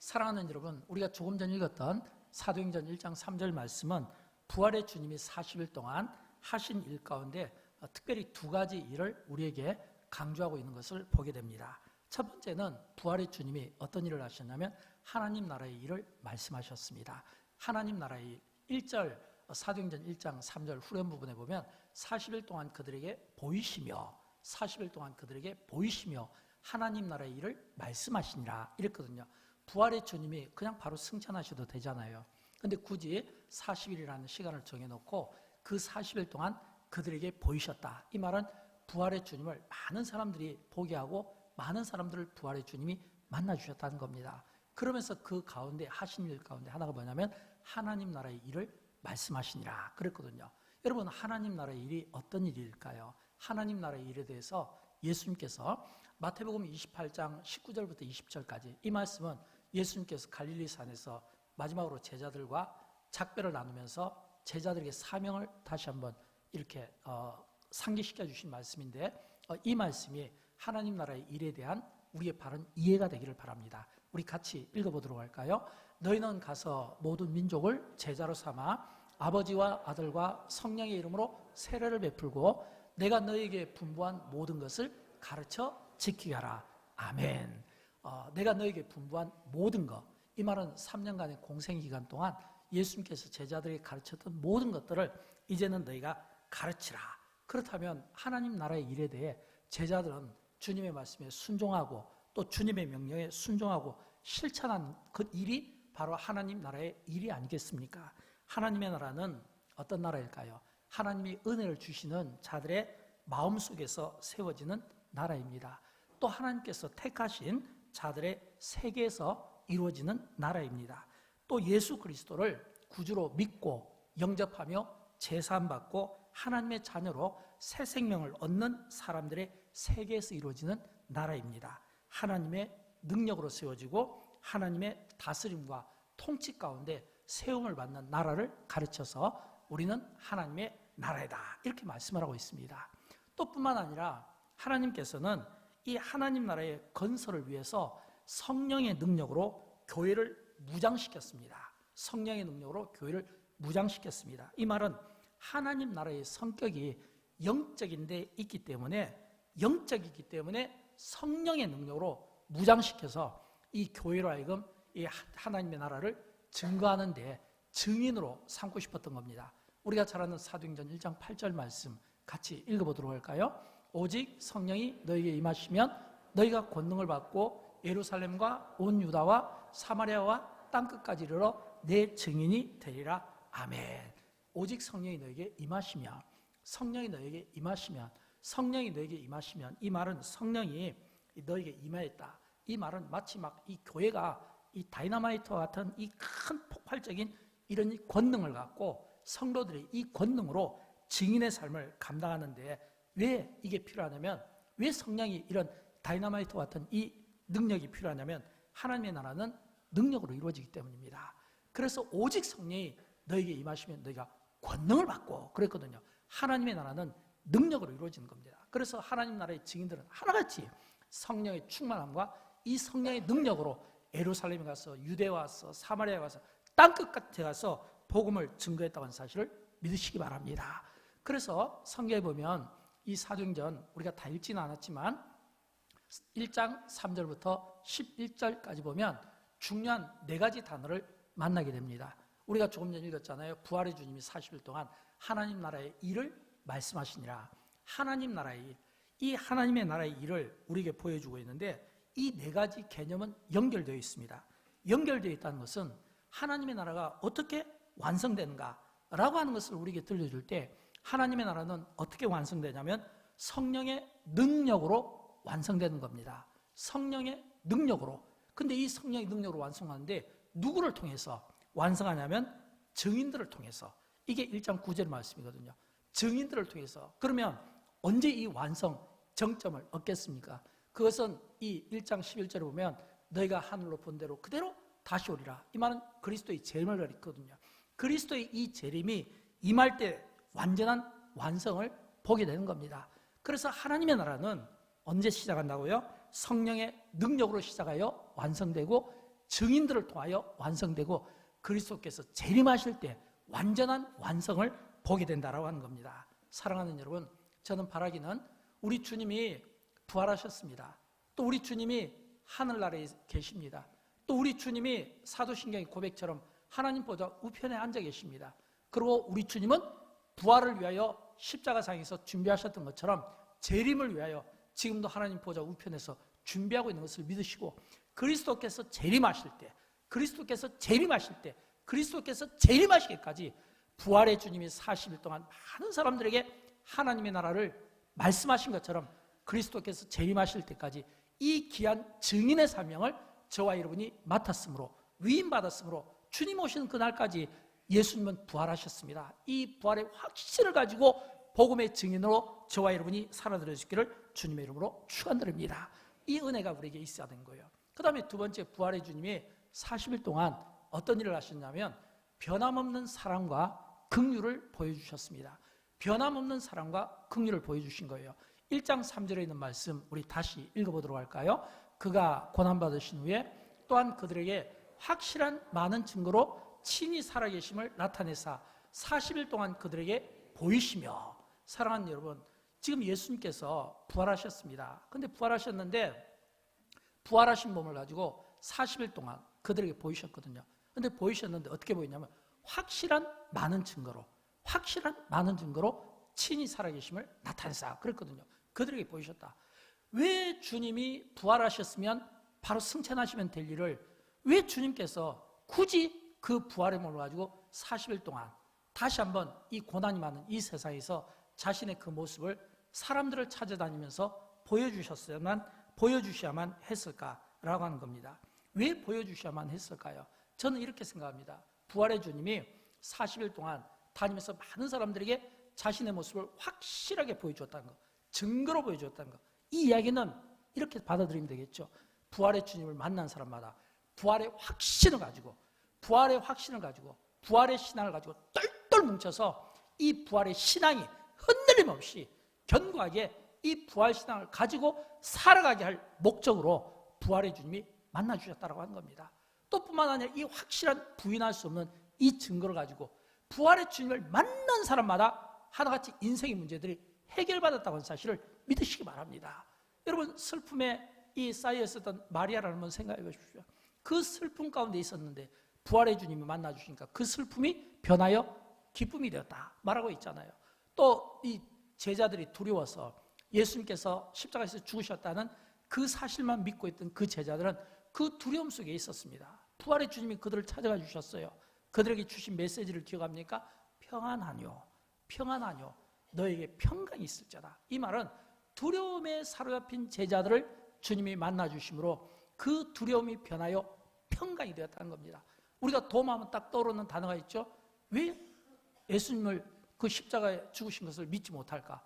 사랑하는 여러분, 우리가 조금 전 읽었던 사도행전 1장 3절 말씀은 부활의 주님이 40일 동안 하신 일 가운데 특별히 두 가지 일을 우리에게 강조하고 있는 것을 보게 됩니다. 첫 번째는 부활의 주님이 어떤 일을 하셨냐면 하나님 나라의 일을 말씀하셨습니다. 하나님 나라의 일, 1절 사도행전 1장 3절 후렴 부분에 보면 40일 동안 그들에게 보이시며 40일 동안 그들에게 보이시며 하나님 나라의 일을 말씀하시니라 이랬거든요. 부활의 주님이 그냥 바로 승천하셔도 되잖아요. 근데 굳이 40일이라는 시간을 정해놓고 그 40일 동안 그들에게 보이셨다. 이 말은 부활의 주님을 많은 사람들이 보게 하고 많은 사람들을 부활의 주님이 만나주셨다는 겁니다. 그러면서 그 가운데 하신 일 가운데 하나가 뭐냐면 하나님 나라의 일을 말씀하시니라 그랬거든요. 여러분, 하나님 나라의 일이 어떤 일일까요? 하나님 나라의 일에 대해서 예수님께서 마태복음 28장 19절부터 20절까지 이 말씀은 예수님께서 갈릴리 산에서 마지막으로 제자들과 작별을 나누면서 제자들에게 사명을 다시 한번 이렇게 상기시켜 주신 말씀인데 이 말씀이 하나님 나라의 일에 대한 우리의 바른 이해가 되기를 바랍니다. 우리 같이 읽어보도록 할까요? 너희는 가서 모든 민족을 제자로 삼아 아버지와 아들과 성령의 이름으로 세례를 베풀고 내가 너희에게 분부한 모든 것을 가르쳐 지키게 하라. 아멘. 내가 너희에게 분부한 모든 것, 이 말은 3년간의 공생기간 동안 예수님께서 제자들에게 가르쳤던 모든 것들을 이제는 너희가 가르치라. 그렇다면 하나님 나라의 일에 대해 제자들은 주님의 말씀에 순종하고 또 주님의 명령에 순종하고 실천한 그 일이 바로 하나님 나라의 일이 아니겠습니까? 하나님의 나라는 어떤 나라일까요? 하나님이 은혜를 주시는 자들의 마음속에서 세워지는 나라입니다. 또 하나님께서 택하신 자들의 세계에서 이루어지는 나라입니다. 또 예수 그리스도를 구주로 믿고 영접하며 제사함받고 하나님의 자녀로 새 생명을 얻는 사람들의 세계에서 이루어지는 나라입니다. 하나님의 능력으로 세워지고 하나님의 다스림과 통치 가운데 세움을 받는 나라를 가르쳐서 우리는 하나님의 나라이다 이렇게 말씀을 하고 있습니다. 또 뿐만 아니라 하나님께서는 이 하나님 나라의 건설을 위해서 성령의 능력으로 교회를 무장시켰습니다. 성령의 능력으로 교회를 무장시켰습니다. 이 말은 하나님 나라의 성격이 영적인데 있기 때문에 영적이기 때문에 성령의 능력으로 무장시켜서 이 교회로 하여금 이 하나님의 나라를 증거하는 데 증인으로 삼고 싶었던 겁니다. 우리가 잘 아는 사도행전 1장 8절 말씀 같이 읽어보도록 할까요? 오직 성령이 너희에게 임하시면 너희가 권능을 받고 예루살렘과 온 유다와 사마리아와 땅끝까지 이르러 내 증인이 되리라. 아멘. 오직 성령이 너희에게 임하시면, 성령이 너희에게 임하시면, 성령이 너희에게 임하시면, 이 말은 성령이 너희에게 임하였다. 이 말은 마치 막 이 교회가 이 다이너마이트와 같은 이 큰 폭발적인 이런 권능을 갖고 성도들이 이 권능으로 증인의 삶을 감당하는데 왜 이게 필요하냐면, 왜 성령이 이런 다이너마이트와 같은 이 능력이 필요하냐면 하나님의 나라는 능력으로 이루어지기 때문입니다. 그래서 오직 성령이 너에게 임하시면 너희가 권능을 받고 그랬거든요. 하나님의 나라는 능력으로 이루어지는 겁니다. 그래서 하나님 나라의 증인들은 하나같이 성령의 충만함과 이 성령의 능력으로 예루살렘에 가서 유대에 와서 사마리아에 가서 땅끝까지 가서 복음을 증거했다는 사실을 믿으시기 바랍니다. 그래서 성경에 보면 이 사도행전 우리가 다 읽지는 않았지만 1장 3절부터 11절까지 보면 중요한 4가지 단어를 만나게 됩니다. 우리가 조금 전에 읽었잖아요. 부활의 주님이 40일 동안 하나님 나라의 일을 말씀하시니라. 하나님 나라의 일, 이 하나님의 나라의 일을 우리에게 보여주고 있는데 이 4가지 개념은 연결되어 있습니다. 연결되어 있다는 것은 하나님의 나라가 어떻게 완성되는가라고 하는 것을 우리에게 들려줄 때 하나님의 나라는 어떻게 완성되냐면 성령의 능력으로 완성되는 겁니다. 성령의 능력으로. 근데 이 성령의 능력으로 완성하는데 누구를 통해서 완성하냐면 증인들을 통해서. 이게 1장 9절 말씀이거든요. 증인들을 통해서. 그러면 언제 이 완성 정점을 얻겠습니까? 그것은 이 1장 11절에 보면 너희가 하늘로 본 대로 그대로 다시 오리라. 이 말은 그리스도의 재림을 가리거든요. 그리스도의 이 재림이 임할 때 완전한 완성을 보게 되는 겁니다. 그래서 하나님의 나라는 언제 시작한다고요? 성령의 능력으로 시작하여 완성되고 증인들을 통하여 완성되고 그리스도께서 재림하실 때 완전한 완성을 보게 된다라고 하는 겁니다. 사랑하는 여러분, 저는 바라기는 우리 주님이 부활하셨습니다. 또 우리 주님이 하늘나라에 계십니다. 또 우리 주님이 사도신경의 고백처럼 하나님 보좌 우편에 앉아 계십니다. 그리고 우리 주님은 부활을 위하여 십자가상에서 준비하셨던 것처럼 재림을 위하여 지금도 하나님 보좌 우편에서 준비하고 있는 것을 믿으시고 그리스도께서 재림하실 때, 그리스도께서 재림하시기까지 부활의 주님이 40일 동안 많은 사람들에게 하나님의 나라를 말씀하신 것처럼 그리스도께서 재림하실 때까지 이 귀한 증인의 사명을 저와 여러분이 맡았으므로, 위임받았으므로 주님 오시는 그날까지 예수님은 부활하셨습니다. 이 부활의 확신을 가지고 복음의 증인으로 저와 여러분이 살아들여 주기를 주님의 이름으로 축원드립니다. 이 은혜가 우리에게 있어야 되는 거예요. 그 다음에 두 번째, 부활의 주님이 40일 동안 어떤 일을 하셨냐면 변함없는 사랑과 긍휼을 보여주셨습니다. 변함없는 사랑과 긍휼을 보여주신 거예요. 1장 3절에 있는 말씀 우리 다시 읽어보도록 할까요? 그가 고난받으신 후에 또한 그들에게 확실한 많은 증거로 친히 살아계심을 나타내사 40일 동안 그들에게 보이시며. 사랑하는 여러분, 지금 예수님께서 부활하셨습니다. 근데 부활하셨는데 부활하신 몸을 가지고 40일 동안 그들에게 보이셨거든요. 근데 보이셨는데 어떻게 보이냐면 확실한 많은 증거로 친히 살아계심을 나타내사 그랬거든요. 그들에게 보이셨다. 왜 주님이 부활하셨으면 바로 승천하시면 될 일을 왜 주님께서 굳이 그 부활의 몸을 가지고 40일 동안 다시 한번 이 고난이 많은 이 세상에서 자신의 그 모습을 사람들을 찾아다니면서 보여주셔야만 했을까라고 하는 겁니다. 왜 보여주셔야만 했을까요? 저는 이렇게 생각합니다. 부활의 주님이 40일 동안 다니면서 많은 사람들에게 자신의 모습을 확실하게 보여주었다는 것, 증거로 보여주었다는 것. 이 이야기는 이렇게 받아들이면 되겠죠. 부활의 주님을 만난 사람마다 부활의 확신을 가지고 부활의 신앙을 가지고 똘똘 뭉쳐서 이 부활의 신앙이 흔들림 없이 견고하게 이 부활 신앙을 가지고 살아가게 할 목적으로 부활의 주님이 만나주셨다고 하는 겁니다. 또 뿐만 아니라 이 확실한 부인할 수 없는 이 증거를 가지고 부활의 주님을 만난 사람마다 하나같이 인생의 문제들이 해결받았다고 하는 사실을 믿으시기 바랍니다. 여러분, 슬픔에 이 쌓여 있었던 마리아라는 분 생각해 보십시오. 그 슬픔 가운데 있었는데 부활의 주님이 만나주시니까 그 슬픔이 변하여 기쁨이 되었다 말하고 있잖아요. 또 이 제자들이 두려워서 예수님께서 십자가에서 죽으셨다는 그 사실만 믿고 있던 그 제자들은 그 두려움 속에 있었습니다. 부활의 주님이 그들을 찾아가 주셨어요. 그들에게 주신 메시지를 기억합니까? 평안하뇨, 평안하뇨, 너에게 평강이 있을지어다. 이 말은 두려움에 사로잡힌 제자들을 주님이 만나주심으로 그 두려움이 변하여 평강이 되었다는 겁니다. 우리가 도마하면 딱 떠오르는 단어가 있죠. 왜 예수님을 그 십자가에 죽으신 것을 믿지 못할까?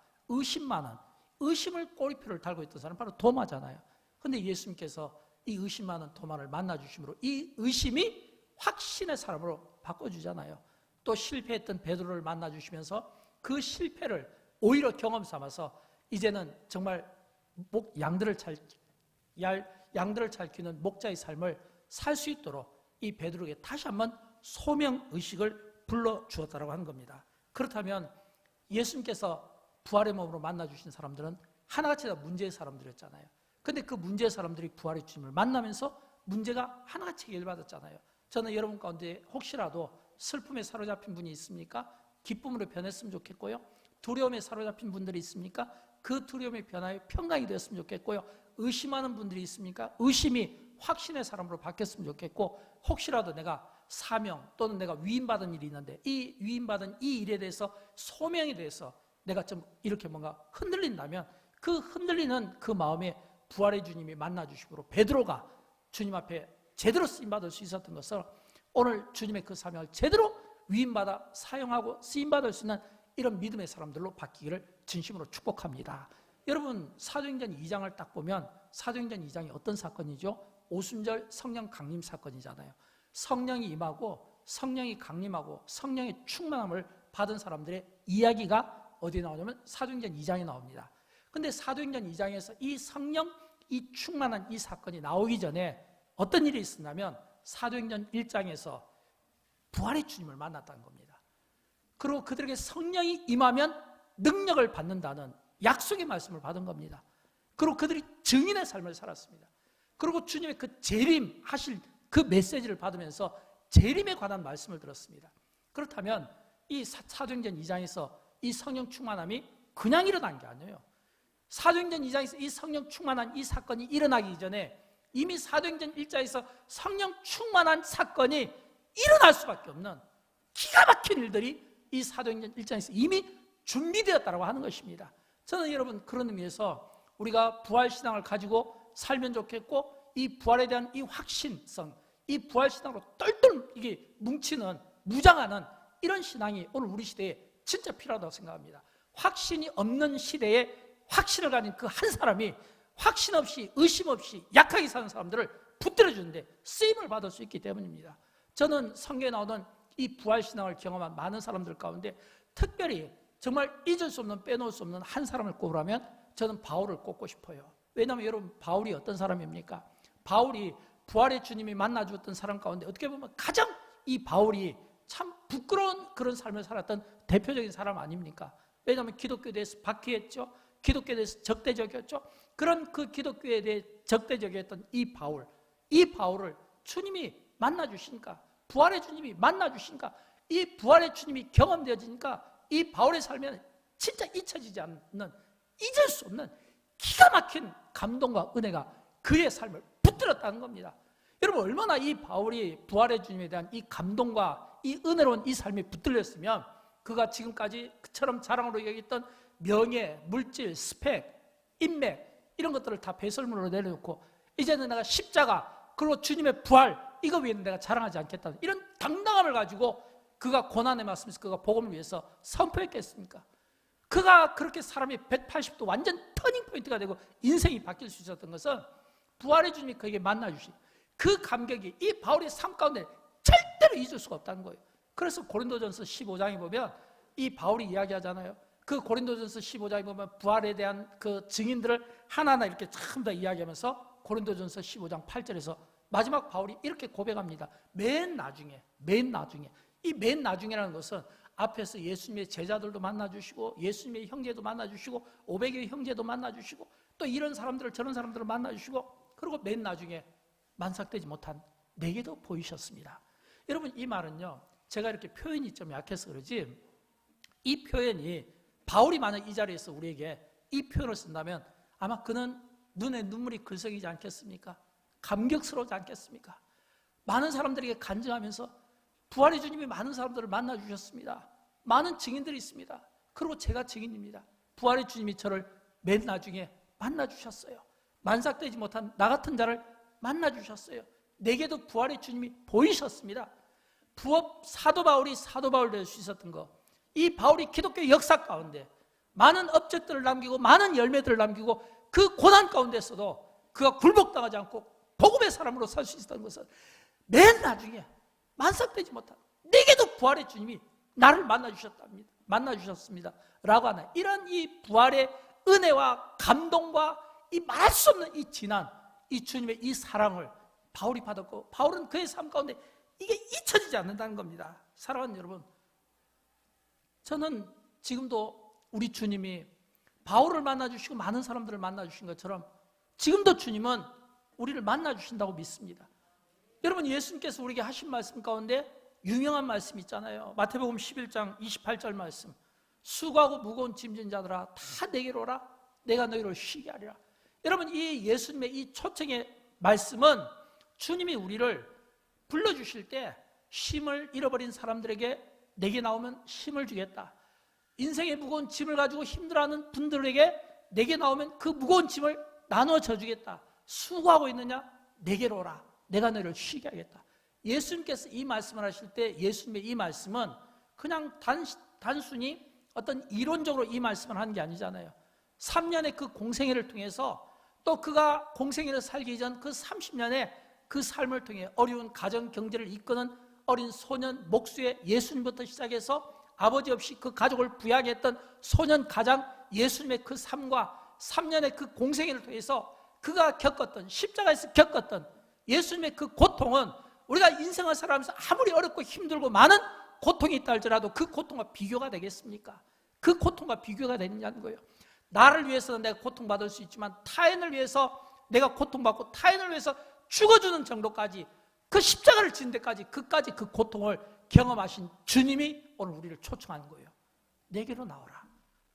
의심을 꼬리표를 달고 있던 사람은 바로 도마잖아요. 그런데 예수님께서 이 의심 많은 도마를 만나주심으로 이 의심이 확신의 사람으로 바꿔주잖아요. 또 실패했던 베드로를 만나주시면서 그 실패를 오히려 경험 삼아서 이제는 정말 양들을 잘 키우는 목자의 삶을 살 수 있도록 이 베드로에게 다시 한번 소명의식을 불러주었다고 하는 겁니다. 그렇다면 예수님께서 부활의 몸으로 만나주신 사람들은 하나같이 다 문제의 사람들이었잖아요. 근데 그 문제의 사람들이 부활의 주님을 만나면서 문제가 하나같이 해결받았잖아요. 저는 여러분 가운데 혹시라도 슬픔에 사로잡힌 분이 있습니까? 기쁨으로 변했으면 좋겠고요. 두려움에 사로잡힌 분들이 있습니까? 그 두려움이 변하여 평강이 되었으면 좋겠고요. 의심하는 분들이 있습니까? 의심이 확신의 사람으로 바뀌었으면 좋겠고, 혹시라도 내가 사명 또는 내가 위임받은 일이 있는데 이 위임받은 이 일에 대해서 소명에 대해서 내가 좀 이렇게 뭔가 흔들린다면 그 흔들리는 그 마음에 부활의 주님이 만나주심으로 베드로가 주님 앞에 제대로 쓰임받을 수 있었던 것을 오늘 주님의 그 사명을 제대로 위임받아 사용하고 쓰임받을 수 있는 이런 믿음의 사람들로 바뀌기를 진심으로 축복합니다. 여러분, 사도행전 2장을 딱 보면 사도행전 2장이 어떤 사건이죠? 오순절 성령 강림 사건이잖아요. 성령이 임하고 성령이 강림하고 성령의 충만함을 받은 사람들의 이야기가 어디에 나오냐면 사도행전 2장에 나옵니다. 근데 사도행전 2장에서 이 성령, 이 충만한 이 사건이 나오기 전에 어떤 일이 있었냐면 사도행전 1장에서 부활의 주님을 만났다는 겁니다. 그리고 그들에게 성령이 임하면 능력을 받는다는 약속의 말씀을 받은 겁니다. 그리고 그들이 증인의 삶을 살았습니다. 그리고 주님의 그 재림하실 그 메시지를 받으면서 재림에 관한 말씀을 들었습니다. 그렇다면 이 사도행전 2장에서 이 성령 충만함이 그냥 일어난 게 아니에요. 사도행전 2장에서 이 성령 충만한 이 사건이 일어나기 이전에 이미 사도행전 1장에서 성령 충만한 사건이 일어날 수밖에 없는 기가 막힌 일들이 이 사도행전 1장에서 이미 준비되었다고 하는 것입니다. 저는 여러분 그런 의미에서 우리가 부활신앙을 가지고 살면 좋겠고, 이 부활에 대한 이 확신성, 이 부활신앙으로 똘똘 이게 뭉치는, 무장하는 이런 신앙이 오늘 우리 시대에 진짜 필요하다고 생각합니다. 확신이 없는 시대에 확신을 가진 그 한 사람이 확신 없이, 의심 없이 약하게 사는 사람들을 붙들어주는데 쓰임을 받을 수 있기 때문입니다. 저는 성경에 나오는 이 부활신앙을 경험한 많은 사람들 가운데 특별히 정말 잊을 수 없는, 빼놓을 수 없는 한 사람을 꼽으라면 저는 바울을 꼽고 싶어요. 왜냐하면 여러분, 바울이 어떤 사람입니까? 바울이 부활의 주님이 만나주었던 사람 가운데 어떻게 보면 가장 이 바울이 참 부끄러운 그런 삶을 살았던 대표적인 사람 아닙니까? 왜냐하면 기독교에 대해서 박해했죠. 기독교에 대해서 적대적이었죠. 그런 그 기독교에 대해 적대적이었던 이 바울을 주님이 만나주시니까, 부활의 주님이 만나주시니까, 이 부활의 주님이 경험되어지니까 이 바울의 삶에는 진짜 잊혀지지 않는, 잊을 수 없는 기가 막힌 감동과 은혜가 그의 삶을 붙들었다는 겁니다. 여러분, 얼마나 이 바울이 부활의 주님에 대한 이 감동과 이 은혜로운 이 삶이 붙들렸으면 그가 지금까지 그처럼 자랑으로 여겼던 명예, 물질, 스펙, 인맥 이런 것들을 다 배설물로 내려놓고 이제는 내가 십자가 그리고 주님의 부활 이거 위에는 내가 자랑하지 않겠다는 이런 당당함을 가지고 그가 고난에 맞서면서 그가 복음을 위해서 선포했겠습니까? 그가 그렇게 사람이 180도 완전 터닝포인트가 되고 인생이 바뀔 수 있었던 것은 부활의 주님이 그에게 만나주신 그 감격이 이 바울의 삶 가운데 절대로 잊을 수가 없다는 거예요. 그래서 고린도전서 15장에 보면 이 바울이 이야기하잖아요. 그 고린도전서 15장에 보면 부활에 대한 그 증인들을 하나하나 이렇게 전부 다 이야기하면서 고린도전서 15장 8절에서 마지막 바울이 이렇게 고백합니다. 맨 나중에 이 맨 나중에라는 것은 앞에서 예수님의 제자들도 만나주시고 예수님의 형제도 만나주시고 500의 형제도 만나주시고 또 이런 사람들을 저런 사람들을 만나주시고 그리고 맨 나중에 만삭되지 못한 내게도 보이셨습니다. 여러분, 이 말은요, 제가 이렇게 표현이 좀 약해서 그러지 이 표현이 바울이 만약 이 자리에서 우리에게 이 표현을 쓴다면 아마 그는 눈에 눈물이 글썽이지 않겠습니까? 감격스러우지 않겠습니까? 많은 사람들에게 간증하면서 부활의 주님이 많은 사람들을 만나주셨습니다. 많은 증인들이 있습니다. 그리고 제가 증인입니다. 부활의 주님이 저를 맨 나중에 만나주셨어요. 만삭되지 못한 나 같은 자를 만나주셨어요. 내게도 부활의 주님이 보이셨습니다. 사도 바울이 사도 바울 될 수 있었던 거, 이 바울이 기독교 역사 가운데 많은 업적들을 남기고 많은 열매들을 남기고 그 고난 가운데서도 그가 굴복당하지 않고 복음의 사람으로 살 수 있었던 것은 맨 나중에 만삭되지 못한 내게도 부활의 주님이 나를 만나주셨습니다 라고 하는 이런 이 부활의 은혜와 감동과 이 말할 수 없는 이 진한 이 주님의 이 사랑을 바울이 받았고, 바울은 그의 삶 가운데 이게 잊혀지지 않는다는 겁니다. 사랑하는 여러분, 저는 지금도 우리 주님이 바울을 만나주시고 많은 사람들을 만나주신 것처럼 지금도 주님은 우리를 만나주신다고 믿습니다. 여러분, 예수님께서 우리에게 하신 말씀 가운데 유명한 말씀 있잖아요. 마태복음 11장 28절 말씀, 수고하고 무거운 짐진 자들아 다 내게로 오라, 내가 너희를 쉬게 하리라. 여러분, 이 예수님의 이 초청의 말씀은 주님이 우리를 불러주실 때 쉼을 잃어버린 사람들에게 내게 나오면 쉼을 주겠다, 인생의 무거운 짐을 가지고 힘들어하는 분들에게 내게 나오면 그 무거운 짐을 나눠줘 주겠다, 수고하고 있느냐 내게로 오라, 내가 너희를 쉬게 하겠다. 예수님께서 이 말씀을 하실 때 예수님의 이 말씀은 그냥 단순히 어떤 이론적으로 이 말씀을 하는 게 아니잖아요. 3년의 그 공생애를 통해서 또 그가 공생애를 살기 전 그 30년의 그 삶을 통해 어려운 가정 경제를 이끄는 어린 소년 목수의 예수님부터 시작해서 아버지 없이 그 가족을 부양하게 했던 소년 가장 예수님의 그 삶과 3년의 그 공생애를 통해서 그가 겪었던, 십자가에서 겪었던 예수님의 그 고통은 우리가 인생을 살아가면서 아무리 어렵고 힘들고 많은 고통이 있다 할지라도 그 고통과 비교가 되겠습니까? 그 고통과 비교가 되느냐는 거예요. 나를 위해서는 내가 고통받을 수 있지만 타인을 위해서 내가 고통받고 타인을 위해서 죽어주는 정도까지, 그 십자가를 지는 데까지 그까지 그 고통을 경험하신 주님이 오늘 우리를 초청하는 거예요. 내게로 나오라.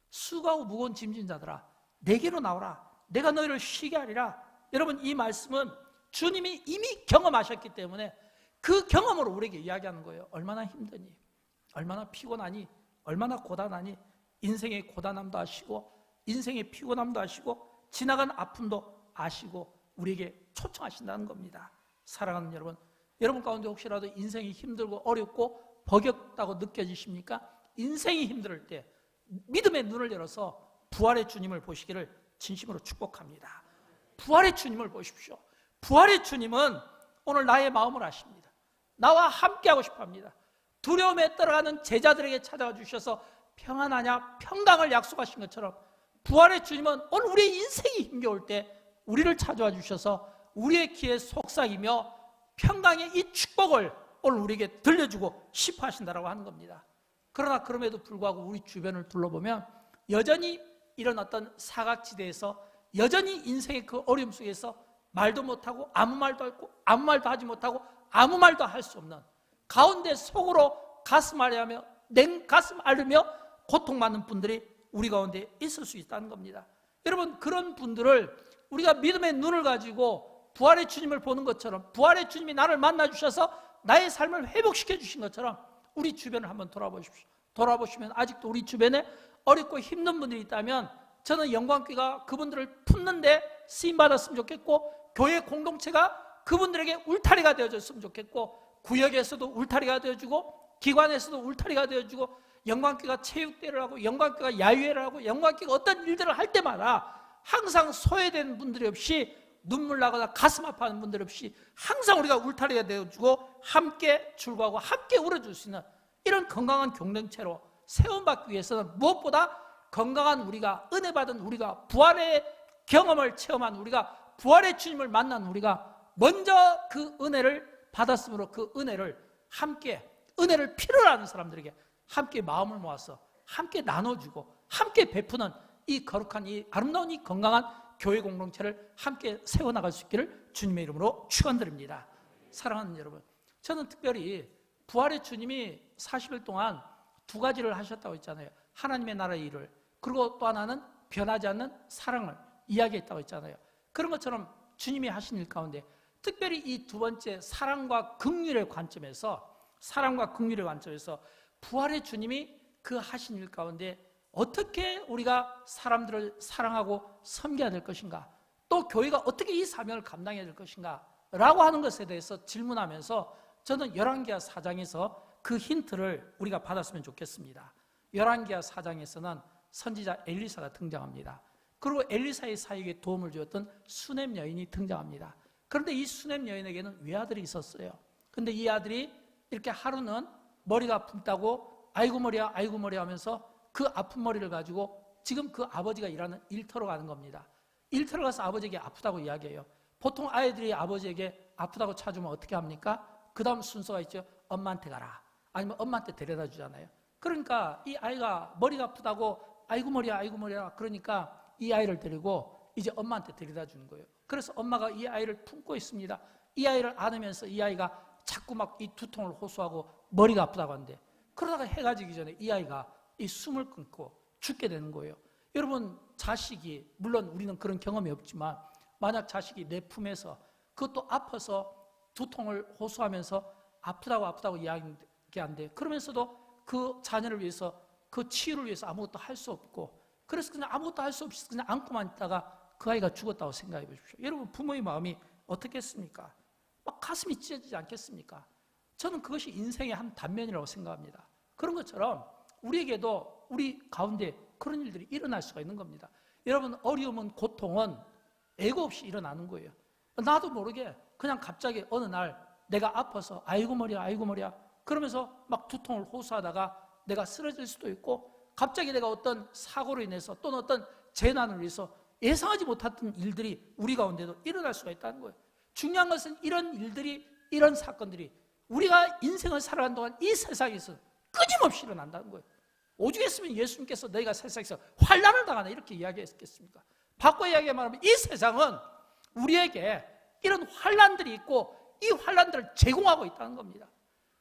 수고하고 무거운 짐진 자들아, 내게로 나오라. 내가 너희를 쉬게 하리라. 여러분, 이 말씀은 주님이 이미 경험하셨기 때문에 그 경험으로 우리에게 이야기하는 거예요. 얼마나 힘드니, 얼마나 피곤하니, 얼마나 고단하니, 인생의 고단함도 아시고 인생의 피곤함도 아시고 지나간 아픔도 아시고 우리에게 초청하신다는 겁니다. 사랑하는 여러분, 여러분 가운데 혹시라도 인생이 힘들고 어렵고 버겁다고 느껴지십니까? 인생이 힘들 때 믿음의 눈을 열어서 부활의 주님을 보시기를 진심으로 축복합니다. 부활의 주님을 보십시오. 부활의 주님은 오늘 나의 마음을 아십니다. 나와 함께하고 싶어합니다. 두려움에 떨어가는 제자들에게 찾아와 주셔서 평안하냐, 평강을 약속하신 것처럼 부활의 주님은 오늘 우리의 인생이 힘겨울 때 우리를 찾아와 주셔서 우리의 귀에 속삭이며 평강의 이 축복을 오늘 우리에게 들려주고 싶어 하신다고 하는 겁니다. 그러나 그럼에도 불구하고 우리 주변을 둘러보면 여전히 이런 어떤 사각지대에서 여전히 인생의 그 어려움 속에서 말도 못하고 아무 말도 하지 못하고 아무 말도 할 수 없는 가운데 속으로 가슴 앓으며 가슴 앓으며 고통받는 분들이 우리 가운데 있을 수 있다는 겁니다. 여러분, 그런 분들을 우리가 믿음의 눈을 가지고 부활의 주님을 보는 것처럼, 부활의 주님이 나를 만나 주셔서 나의 삶을 회복시켜 주신 것처럼 우리 주변을 한번 돌아보십시오. 돌아보시면 아직도 우리 주변에 어렵고 힘든 분들이 있다면 저는 영광교회가 그분들을 품는데 쓰임받았으면 좋겠고, 교회 공동체가 그분들에게 울타리가 되어줬으면 좋겠고, 구역에서도 울타리가 되어주고 기관에서도 울타리가 되어주고, 영광교회가 체육대회를 하고 영광교회가 야유회를 하고 영광교회가 어떤 일들을 할 때마다 항상 소외된 분들이 없이, 눈물 나거나 가슴 아파하는 분들 없이 항상 우리가 울타리가 되어주고 함께 출구하고 함께 울어줄 수 있는 이런 건강한 공동체로 세움받기 위해서는 무엇보다 건강한 우리가, 은혜 받은 우리가, 부활의 경험을 체험한 우리가, 부활의 주님을 만난 우리가 먼저 그 은혜를 받았으므로 그 은혜를 함께, 은혜를 필요로 하는 사람들에게 함께 마음을 모아서 함께 나눠주고 함께 베푸는 이 거룩한, 이 아름다운, 이 건강한 교회 공동체를 함께 세워나갈 수 있기를 주님의 이름으로 축원드립니다. 사랑하는 여러분, 저는 특별히 부활의 주님이 40일 동안 두 가지를 하셨다고 했잖아요. 하나님의 나라의 일을, 그리고 또 하나는 변하지 않는 사랑을 이야기했다고 했잖아요. 그런 것처럼 주님이 하신 일 가운데 특별히 이 두 번째 사랑과 긍휼의 관점에서, 사랑과 긍휼의 관점에서 부활의 주님이 그 하신 일 가운데 어떻게 우리가 사람들을 사랑하고 섬겨야 될 것인가, 또 교회가 어떻게 이 사명을 감당해야 될 것인가 라고 하는 것에 대해서 질문하면서 저는 열왕기하 4장에서 그 힌트를 우리가 받았으면 좋겠습니다. 열왕기하 4장에서는 선지자 엘리사가 등장합니다. 그리고 엘리사의 사역에 도움을 주었던 수넴 여인이 등장합니다. 그런데 이 수넴 여인에게는 외아들이 있었어요. 그런데 이 아들이 이렇게 하루는 머리가 아프다고 아이고 머리야 아이고 머리야 하면서 그 아픈 머리를 가지고 지금 그 아버지가 일하는 일터로 가는 겁니다. 일터로 가서 아버지에게 아프다고 이야기해요. 보통 아이들이 아버지에게 아프다고 찾으면 어떻게 합니까? 그 다음 순서가 있죠. 엄마한테 가라, 아니면 엄마한테 데려다 주잖아요. 그러니까 이 아이가 머리가 아프다고 아이고 머리야 아이고 머리야 그러니까 이 아이를 데리고 이제 엄마한테 데려다 주는 거예요. 그래서 엄마가 이 아이를 품고 있습니다. 이 아이를 안으면서 이 아이가 자꾸 막 이 두통을 호소하고 머리가 아프다고 하는데, 그러다가 해가 지기 전에 이 아이가 이 숨을 끊고 죽게 되는 거예요. 여러분, 자식이, 물론 우리는 그런 경험이 없지만 만약 자식이 내 품에서 그것도 아파서 두통을 호소하면서 아프다고 이야기하는데, 그러면서도 그 자녀를 위해서, 그 치유를 위해서 아무것도 할 수 없고, 그래서 그냥 아무것도 할 수 없이 그냥 안고만 있다가 그 아이가 죽었다고 생각해 보십시오. 여러분, 부모의 마음이 어떻겠습니까? 막 가슴이 찢어지지 않겠습니까? 저는 그것이 인생의 한 단면이라고 생각합니다. 그런 것처럼 우리에게도 우리 가운데 그런 일들이 일어날 수가 있는 겁니다. 여러분, 어려움은, 고통은 애고 없이 일어나는 거예요. 나도 모르게 그냥 갑자기 어느 날 내가 아파서 아이고 머리야 그러면서 막 두통을 호소하다가 내가 쓰러질 수도 있고, 갑자기 내가 어떤 사고로 인해서 또는 어떤 재난을 위해서 예상하지 못했던 일들이 우리 가운데도 일어날 수가 있다는 거예요. 중요한 것은 이런 일들이 이런 사건들이 우리가 인생을 살아가는 동안 이 세상에서 끊임없이 일어난다는 거예요. 오죽했으면 예수님께서 너희가 세상에서 환난을 당하나 이렇게 이야기했겠습니까? 바꿔 이야기하면 이 세상은 우리에게 이런 환난들이 있고 이 환난들을 제공하고 있다는 겁니다.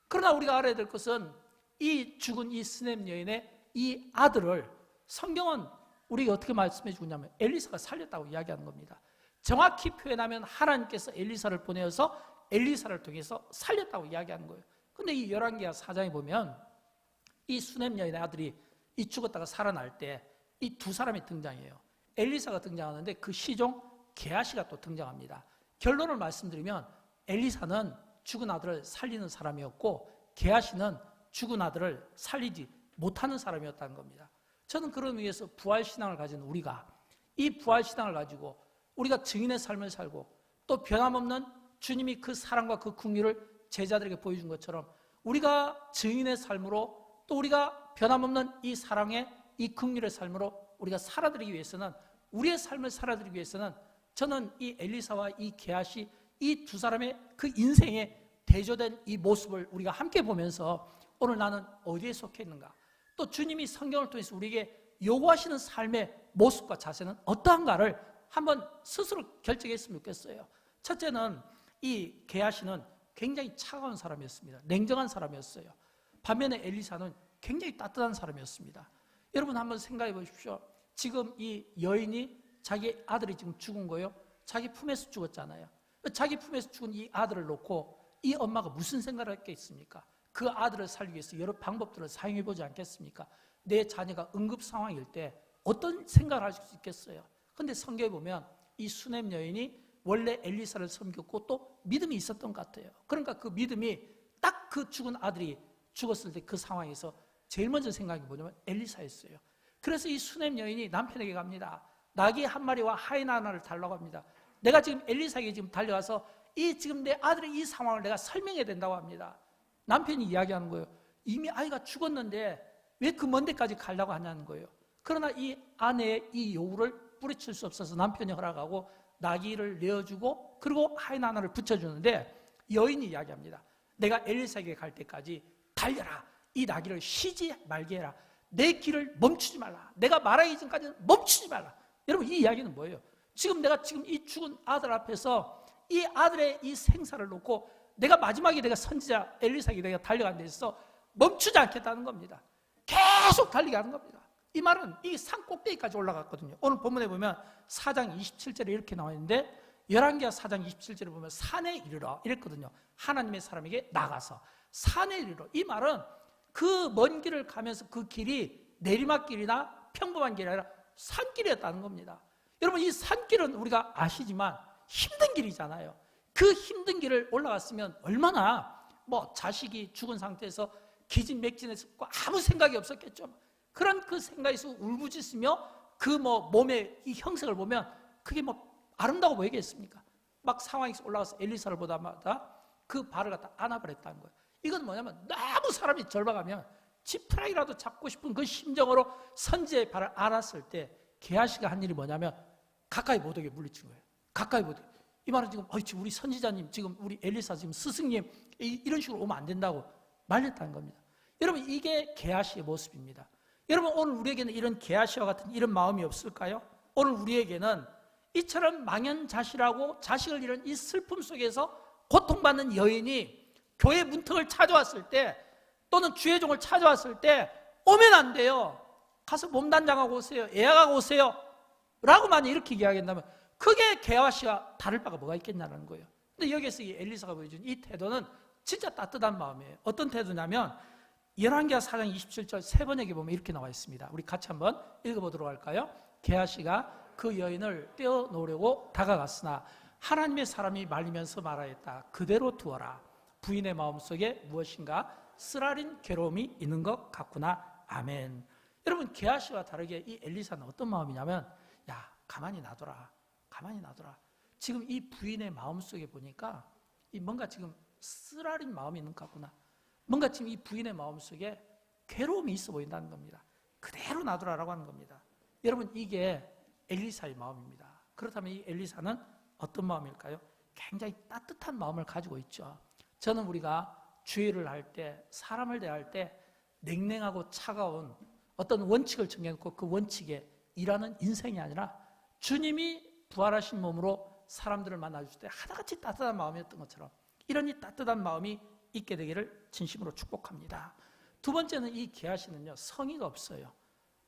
그러나 우리가 알아야 될 것은 이 죽은 이 스냅 여인의 이 아들을 성경은 우리가 어떻게 말씀해 주고 있냐면 엘리사가 살렸다고 이야기하는 겁니다. 정확히 표현하면 하나님께서 엘리사를 보내어서 엘리사를 통해서 살렸다고 이야기하는 거예요. 근데 이 열왕기하 4장에 보면 이 수넴 여인의 아들이 이 죽었다가 살아날 때 이 두 사람이 등장해요. 엘리사가 등장하는데 그 시종 게하시가 또 등장합니다. 결론을 말씀드리면 엘리사는 죽은 아들을 살리는 사람이었고 게하시는 죽은 아들을 살리지 못하는 사람이었다는 겁니다. 저는 그런 의미에서 부활신앙을 가진 우리가 이 부활신앙을 가지고 우리가 증인의 삶을 살고 또 변함없는 주님이 그 사랑과 그 긍휼을 제자들에게 보여준 것처럼 우리가 증인의 삶으로 또 우리가 변함없는 이 사랑의 이 긍휼의 삶으로 우리가 살아들이기 위해서는 우리의 삶을 살아들이기 위해서는 저는 이 엘리사와 이 게하시 이 두 사람의 그 인생의 대조된 이 모습을 우리가 함께 보면서 오늘 나는 어디에 속해 있는가, 또 주님이 성경을 통해서 우리에게 요구하시는 삶의 모습과 자세는 어떠한가를 한번 스스로 결정했으면 좋겠어요. 첫째는 이 게하시는 굉장히 차가운 사람이었습니다. 냉정한 사람이었어요. 반면에 엘리사는 굉장히 따뜻한 사람이었습니다. 여러분 한번 생각해 보십시오. 지금 이 여인이 자기 아들이 지금 죽은 거예요. 자기 품에서 죽었잖아요. 자기 품에서 죽은 이 아들을 놓고 이 엄마가 무슨 생각을 했겠습니까? 그 아들을 살리기 위해서 여러 방법들을 사용해 보지 않겠습니까? 내 자녀가 응급 상황일 때 어떤 생각을 할 수 있겠어요? 그런데 성경에 보면 이 수넴 여인이 원래 엘리사를 섬겼고 또 믿음이 있었던 것 같아요. 그러니까 그 믿음이 딱 그 죽은 아들이 죽었을 때 그 상황에서 제일 먼저 생각이 뭐냐면 엘리사였어요. 그래서 이 수넴 여인이 남편에게 갑니다. 나귀 한 마리와 하인 하나를 달라고 합니다. 내가 지금 엘리사에게 지금 달려가서 지금 내 아들의 이 상황을 내가 설명해야 된다고 합니다. 남편이 이야기하는 거예요. 이미 아이가 죽었는데 왜 그 먼 데까지 가려고 하냐는 거예요. 그러나 이 아내의 이 요구를 뿌리칠 수 없어서 남편이 허락하고 나귀를 내어주고 그리고 하인 하나를 붙여주는데 여인이 이야기합니다. 내가 엘리사에게 갈 때까지 달려라. 이 나귀를 쉬지 말게 해라. 내 길을 멈추지 말라. 내가 말하기 전까지는 멈추지 말라. 여러분 이 이야기는 뭐예요? 내가 지금 이 죽은 아들 앞에서 이 아들의 이 생사를 놓고 내가 마지막에 내가 선지자 엘리사에게 내가 달려간 데 있어 멈추지 않겠다는 겁니다. 계속 달리게 하는 겁니다. 이 말은 이 산 꼭대기까지 올라갔거든요. 오늘 본문에 보면 4장 27절에 이렇게 나와 있는데 열왕기하 4장 27절에 보면 산에 이르러 이랬거든요. 하나님의 사람에게 나가서 산에 이르러. 이 말은 그 먼 길을 가면서 그 길이 내리막길이나 평범한 길이 아니라 산길이었다는 겁니다. 여러분 이 산길은 우리가 아시지만 힘든 길이잖아요. 그 힘든 길을 올라갔으면 얼마나 자식이 죽은 상태에서 기진맥진했고 아무 생각이 없었겠죠. 그런 그 생각에서 울부짖으며 그 몸의 이 형색을 보면 그게 아름다워 보이겠습니까? 막 상황에서 올라가서 엘리사를 보다마다 그 발을 갖다 안아버렸다는 거예요. 이건 뭐냐면 너무 사람이 절박하면 지푸라기라도 잡고 싶은 그 심정으로 선지자의 발을 안았을 때 게하시가 한 일이 뭐냐면 가까이 못 오게 물리친 거예요. 가까이 못 오게. 이 말은 지금 우리 선지자님, 지금 우리 엘리사 지금 스승님 이런 식으로 오면 안 된다고 말렸다는 겁니다. 여러분 이게 게하시의 모습입니다. 여러분 오늘 우리에게는 이런 게하시와 같은 이런 마음이 없을까요? 오늘 우리에게는 이처럼 망연자실하고 자식을 잃은 이 슬픔 속에서 고통받는 여인이 교회 문턱을 찾아왔을 때 또는 주의 종을 찾아왔을 때 오면 안 돼요. 가서 몸단장하고 오세요. 예약하고 오세요. 라고만 이렇게 이야기한다면 그게 게하시와 다를 바가 뭐가 있겠냐는 거예요. 근데 여기에서 이 엘리사가 보여준 이 태도는 진짜 따뜻한 마음이에요. 어떤 태도냐면 열왕기하 4장 27절 세 번역에 보면 이렇게 나와 있습니다. 우리 같이 한번 읽어보도록 할까요? 게하시가 그 여인을 떼어놓으려고 다가갔으나 하나님의 사람이 말리면서 말하였다. 그대로 두어라. 부인의 마음속에 무엇인가 쓰라린 괴로움이 있는 것 같구나. 아멘. 여러분 게하시와 다르게 이 엘리사는 어떤 마음이냐면 가만히 놔둬라. 가만히 놔둬라. 지금 이 부인의 마음속에 보니까 뭔가 지금 쓰라린 마음이 있는 것 같구나. 뭔가 지금 이 부인의 마음속에 괴로움이 있어 보인다는 겁니다. 그대로 놔두라라고 하는 겁니다. 여러분 이게 엘리사의 마음입니다. 그렇다면 이 엘리사는 어떤 마음일까요? 굉장히 따뜻한 마음을 가지고 있죠. 저는 우리가 주의를 할 때, 사람을 대할 때 냉랭하고 차가운 어떤 원칙을 정해놓고 그 원칙에 일하는 인생이 아니라 주님이 부활하신 몸으로 사람들을 만나줄 때 하나같이 따뜻한 마음이었던 것처럼 이런 이 따뜻한 마음이 있게 되기를 진심으로 축복합니다. 두 번째는 이 게하시는요, 성의가 없어요.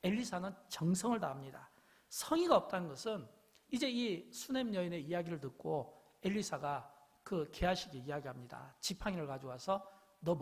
엘리사는 정성을 다합니다. 성의가 없다는 것은 이제 이 수넴 여인의 이야기를 듣고 엘리사가 그 게하시에게 이야기합니다. 지팡이를 가져와서 너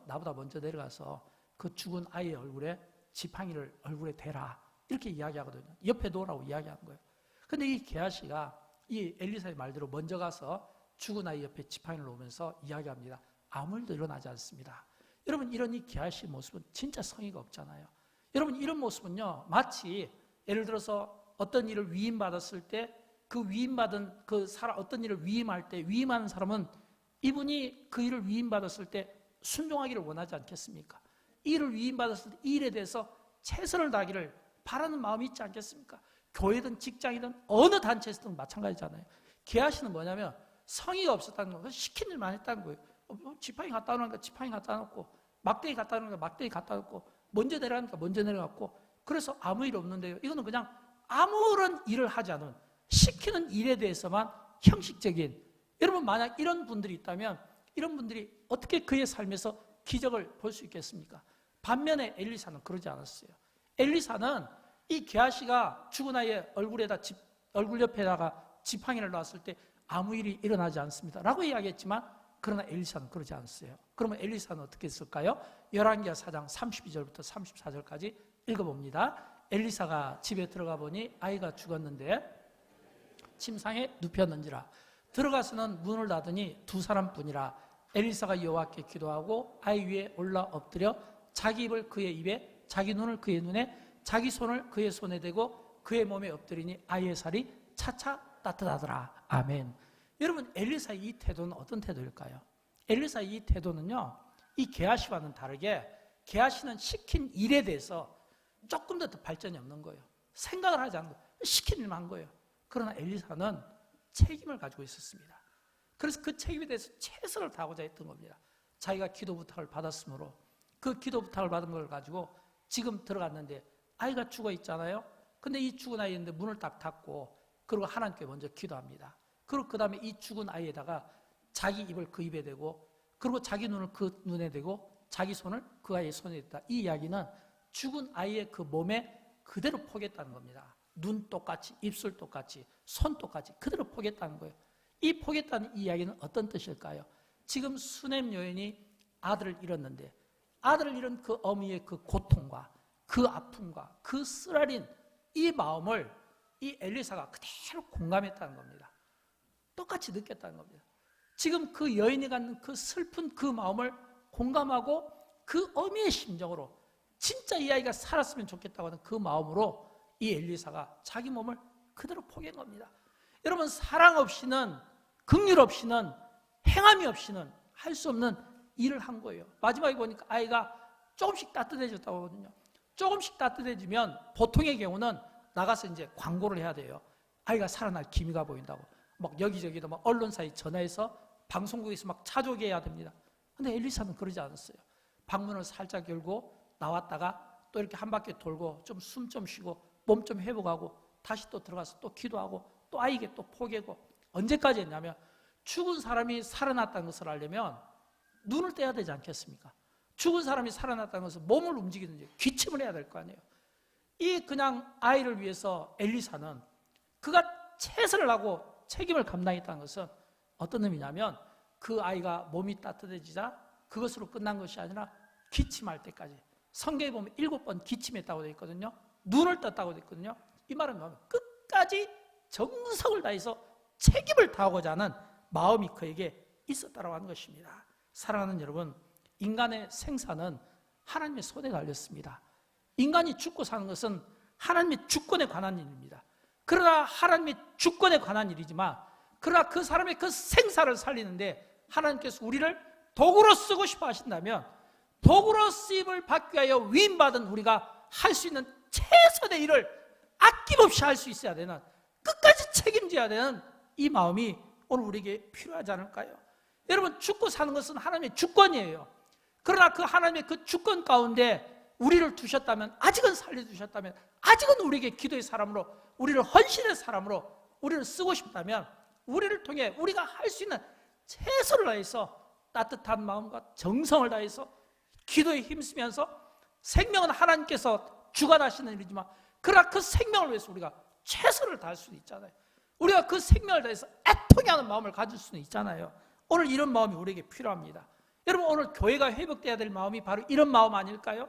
나보다 먼저 내려가서 그 죽은 아이의 얼굴에 지팡이를 얼굴에 대라, 이렇게 이야기하거든요. 옆에 놓으라고 이야기하는 거예요. 근데 이 게하시가 이 엘리사의 말대로 먼저 가서 죽은 아이 옆에 지팡이를 놓으면서 이야기합니다. 아무 일도 일어나지 않습니다. 여러분, 이런 이 게하시의 모습은 진짜 성의가 없잖아요. 여러분, 이런 모습은요, 마치 예를 들어서 어떤 일을 위임받았을 때 그 위임받은 그 사람, 어떤 일을 위임할 때 위임하는 사람은 이분이 그 일을 위임받았을 때 순종하기를 원하지 않겠습니까? 이 일을 위임받았을 때 이 일에 대해서 최선을 다하기를 바라는 마음이 있지 않겠습니까? 교회든 직장이든 어느 단체에서든 마찬가지잖아요. 게하시는 뭐냐면 성의가 없었다는 거예요. 시킨 일만 했다는 거예요. 지팡이 갖다 놓으니까 지팡이 갖다 놓고, 막대기 갖다 놓으니까 막대기 갖다 놓고, 먼저 내려가니까 먼저 내려갔고, 그래서 아무 일 없는데요. 이거는 그냥 아무런 일을 하지 않은, 시키는 일에 대해서만 형식적인, 여러분 만약 이런 분들이 있다면 이런 분들이 어떻게 그의 삶에서 기적을 볼 수 있겠습니까? 반면에 엘리사는 그러지 않았어요. 엘리사는 이 게하시가 죽은 아이의 얼굴 옆에다가 지팡이를 놨을 때 아무 일이 일어나지 않습니다 라고 이야기했지만, 그러나 엘리사는 그러지 않았어요. 그러면 엘리사는 어떻게 했을까요? 열왕기하 4장 32절부터 34절까지 읽어봅니다. 엘리사가 집에 들어가 보니 아이가 죽었는데 침상에 눕혔는지라. 들어가서는 문을 닫으니 두 사람뿐이라. 엘리사가 여호와께 기도하고 아이 위에 올라 엎드려 자기 입을 그의 입에, 자기 눈을 그의 눈에, 자기 손을 그의 손에 대고 그의 몸에 엎드리니 아이의 살이 차차 따뜻하더라. 아멘. 여러분, 엘리사의 이 태도는 어떤 태도일까요? 엘리사의 이 태도는요, 이 게하시와는 다르게 게하시는 시킨 일에 대해서 조금 더 발전이 없는 거예요. 생각을 하지 않는 거예요. 시킨 일만 한 거예요. 그러나 엘리사는 책임을 가지고 있었습니다. 그래서 그 책임에 대해서 최선을 다하고자 했던 겁니다. 자기가 기도 부탁을 받았으므로 그 기도 부탁을 받은 걸 가지고 지금 들어갔는데 아이가 죽어 있잖아요. 근데 이 죽은 아이인데 문을 딱 닫고, 그리고 하나님께 먼저 기도합니다. 그리고 그 다음에 이 죽은 아이에다가 자기 입을 그 입에 대고, 그리고 자기 눈을 그 눈에 대고, 자기 손을 그 아이의 손에 댔다. 이 이야기는 죽은 아이의 그 몸에 그대로 포겠다는 겁니다. 눈 똑같이, 입술 똑같이, 손 똑같이 그대로 포겠다는 거예요. 이 포겠다는 이 이야기는 어떤 뜻일까요? 지금 수넴 여인이 아들을 잃었는데 아들을 잃은 그 어미의 그 고통과 그 아픔과 그 쓰라린 이 마음을 이 엘리사가 그대로 공감했다는 겁니다. 똑같이 느꼈다는 겁니다. 지금 그 여인이 갖는 그 슬픈 그 마음을 공감하고 그 어미의 심정으로 진짜 이 아이가 살았으면 좋겠다고 하는 그 마음으로 이 엘리사가 자기 몸을 그대로 포기한 겁니다. 여러분, 사랑 없이는, 긍휼 없이는, 행함이 없이는 할 수 없는 일을 한 거예요. 마지막에 보니까 아이가 조금씩 따뜻해졌다고 하거든요. 조금씩 따뜻해지면 보통의 경우는 나가서 이제 광고를 해야 돼요. 아이가 살아날 기미가 보인다고. 막 여기저기도 막 언론사에 전화해서 방송국에서 막 찾아오게 해야 됩니다. 근데 엘리사는 그러지 않았어요. 방문을 살짝 열고 나왔다가 또 이렇게 한 바퀴 돌고 좀 숨 좀 쉬고 몸 좀 회복하고 다시 또 들어가서 또 기도하고 또 아이에게 또 포개고. 언제까지 했냐면 죽은 사람이 살아났다는 것을 알려면 눈을 떼야 되지 않겠습니까? 죽은 사람이 살아났다는 것은 몸을 움직이든지 기침을 해야 될 거 아니에요. 이 그냥 아이를 위해서 엘리사는 그가 최선을 하고 책임을 감당했다는 것은 어떤 의미냐면 그 아이가 몸이 따뜻해지자 그것으로 끝난 것이 아니라 기침할 때까지. 성경에 보면 7번 기침했다고 되어 있거든요. 눈을 떴다고 되어 있거든요. 이 말은 뭐냐면 끝까지 정성을 다해서 책임을 다하고자 하는 마음이 그에게 있었다고 하는 것입니다. 사랑하는 여러분, 인간의 생사는 하나님의 손에 달렸습니다. 인간이 죽고 사는 것은 하나님의 주권에 관한 일입니다. 그러나 하나님의 주권에 관한 일이지만, 그러나 그 사람의 그 생사를 살리는데 하나님께서 우리를 도구로 쓰고 싶어 하신다면 도구로 쓰임을 받기 위하여 위임받은 우리가 할 수 있는 최선의 일을 아낌없이 할 수 있어야 되는, 끝까지 책임져야 되는 이 마음이 오늘 우리에게 필요하지 않을까요? 여러분, 죽고 사는 것은 하나님의 주권이에요. 그러나 그 하나님의 그 주권 가운데 우리를 두셨다면, 아직은 살려두셨다면, 아직은 우리에게 기도의 사람으로, 우리를 헌신의 사람으로 우리를 쓰고 싶다면, 우리를 통해 우리가 할 수 있는 최선을 다해서 따뜻한 마음과 정성을 다해서 기도에 힘쓰면서, 생명은 하나님께서 주관하시는 일이지만 그러나 그 생명을 위해서 우리가 최선을 다할 수도 있잖아요. 우리가 그 생명을 다해서 애통해 하는 마음을 가질 수는 있잖아요. 오늘 이런 마음이 우리에게 필요합니다. 여러분, 오늘 교회가 회복돼야 될 마음이 바로 이런 마음 아닐까요?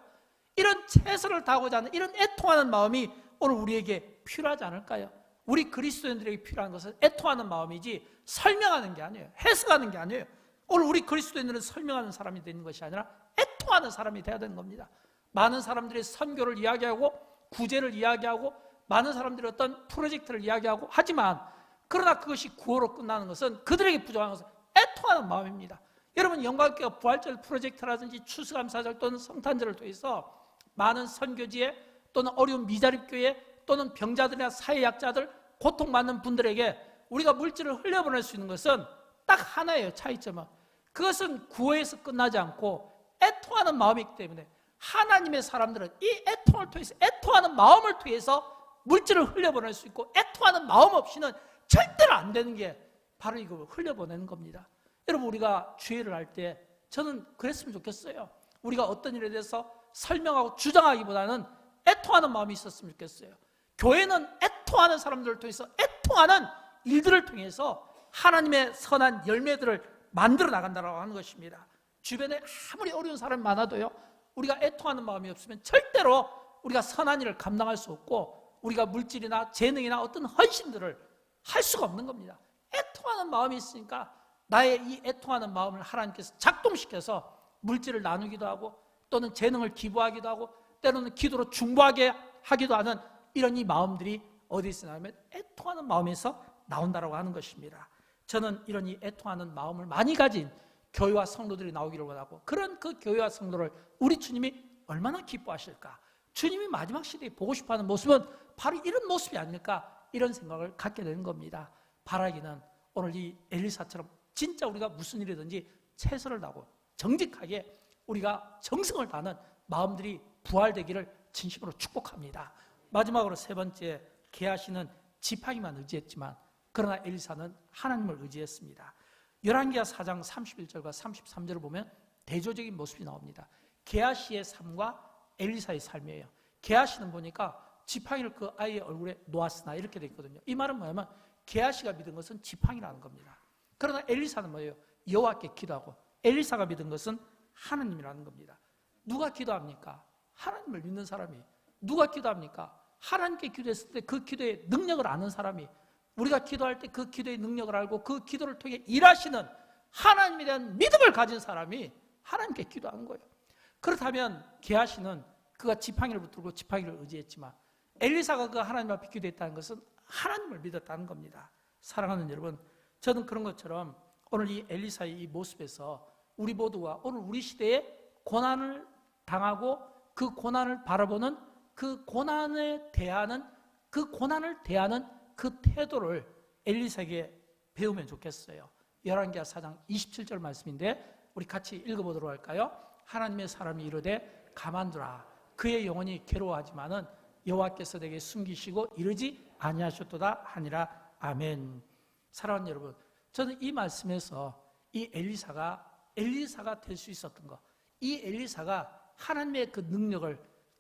이런 최선을 다하고자 하는 이런 애통하는 마음이 오늘 우리에게 필요하지 않을까요? 우리 그리스도인들에게 필요한 것은 애통하는 마음이지 설명하는 게 아니에요. 해석하는 게 아니에요. 오늘 우리 그리스도인들은 설명하는 사람이 되는 것이 아니라 애통하는 사람이 돼야 되는 겁니다. 많은 사람들이 선교를 이야기하고 구제를 이야기하고 많은 사람들이 어떤 프로젝트를 이야기하고 하지만, 그러나 그것이 구호로 끝나는 것은, 그들에게 부족한 것은 애통하는 마음입니다. 여러분, 영광교회가 부활절 프로젝트라든지 추수감사절 또는 성탄절을 통해서 많은 선교지에 또는 어려운 미자립교회 또는 병자들이나 사회약자들, 고통받는 분들에게 우리가 물질을 흘려보낼 수 있는 것은 딱 하나예요. 차이점은 그것은 구호에서 끝나지 않고 애통하는 마음이기 때문에, 하나님의 사람들은 이 애통을 통해서, 애통하는 마음을 통해서 물질을 흘려보낼 수 있고, 애통하는 마음 없이는 절대로 안 되는 게 바로 이거 흘려보내는 겁니다. 여러분, 우리가 주의를 할 때 저는 그랬으면 좋겠어요. 우리가 어떤 일에 대해서 설명하고 주장하기보다는 애통하는 마음이 있었으면 좋겠어요. 교회는 애통하는 사람들을 통해서, 애통하는 일들을 통해서 하나님의 선한 열매들을 만들어 나간다고 하는 것입니다. 주변에 아무리 어려운 사람이 많아도요, 우리가 애통하는 마음이 없으면 절대로 우리가 선한 일을 감당할 수 없고, 우리가 물질이나 재능이나 어떤 헌신들을 할 수가 없는 겁니다. 애통하는 마음이 있으니까 나의 이 애통하는 마음을 하나님께서 작동시켜서 물질을 나누기도 하고, 또는 재능을 기부하기도 하고, 때로는 기도로 중보하게 하기도 하는 이런 이 마음들이 어디서 나오면 애통하는 마음에서 나온다라고 하는 것입니다. 저는 이런 이 애통하는 마음을 많이 가진 교회와 성도들이 나오기를 원하고, 그런 그 교회와 성도를 우리 주님이 얼마나 기뻐하실까, 주님이 마지막 시대에 보고 싶어하는 모습은 바로 이런 모습이 아닐까, 이런 생각을 갖게 되는 겁니다. 바라기는 오늘 이 엘리사처럼 진짜 우리가 무슨 일이든지 최선을 다하고 정직하게 우리가 정성을 다하는 마음들이 부활되기를 진심으로 축복합니다. 마지막으로 세 번째, 게하시는 지팡이만 의지했지만 그러나 엘리사는 하나님을 의지했습니다. 열왕기하 4장 31절과 33절을 보면 대조적인 모습이 나옵니다. 게하시의 삶과 엘리사의 삶이에요. 게하시는 보니까 지팡이를 그 아이의 얼굴에 놓았으나 이렇게 돼 있거든요. 이 말은 뭐냐면 게하시가 믿은 것은 지팡이라는 겁니다. 그러나 엘리사는 뭐예요? 여호와께 기도하고, 엘리사가 믿은 것은 하나님이라는 겁니다. 누가 기도합니까? 하나님을 믿는 사람이. 누가 기도합니까? 하나님께 기도했을 때 그 기도의 능력을 아는 사람이. 우리가 기도할 때 그 기도의 능력을 알고 그 기도를 통해 일하시는 하나님에 대한 믿음을 가진 사람이 하나님께 기도하는 거예요. 그렇다면 게하시는 그가 지팡이를 붙들고 지팡이를 의지했지만, 엘리사가 그 하나님 앞에 기도했다는 것은 하나님을 믿었다는 겁니다. 사랑하는 여러분, 저는 그런 것처럼 오늘 이 엘리사의 이 모습에서 우리 모두가 오늘 우리 시대에 고난을 당하고 그 고난을 바라보는, 그 고난을 대하는 그 태도를 엘리사에게 배우면 좋겠어요. 열왕기하 4장 27절 말씀인데 우리 같이 읽어보도록 할까요? 하나님의 사람이 이르되 가만두라, 그의 영혼이 괴로워하지만은 여호와께서 내게 숨기시고 이르지 아니하셨도다 하니라. 아멘. 사랑하는 여러분, 저는 이 말씀에서 이 엘리사가 될 수 있었던 것, 이 엘리사가 하나님의 그 능력을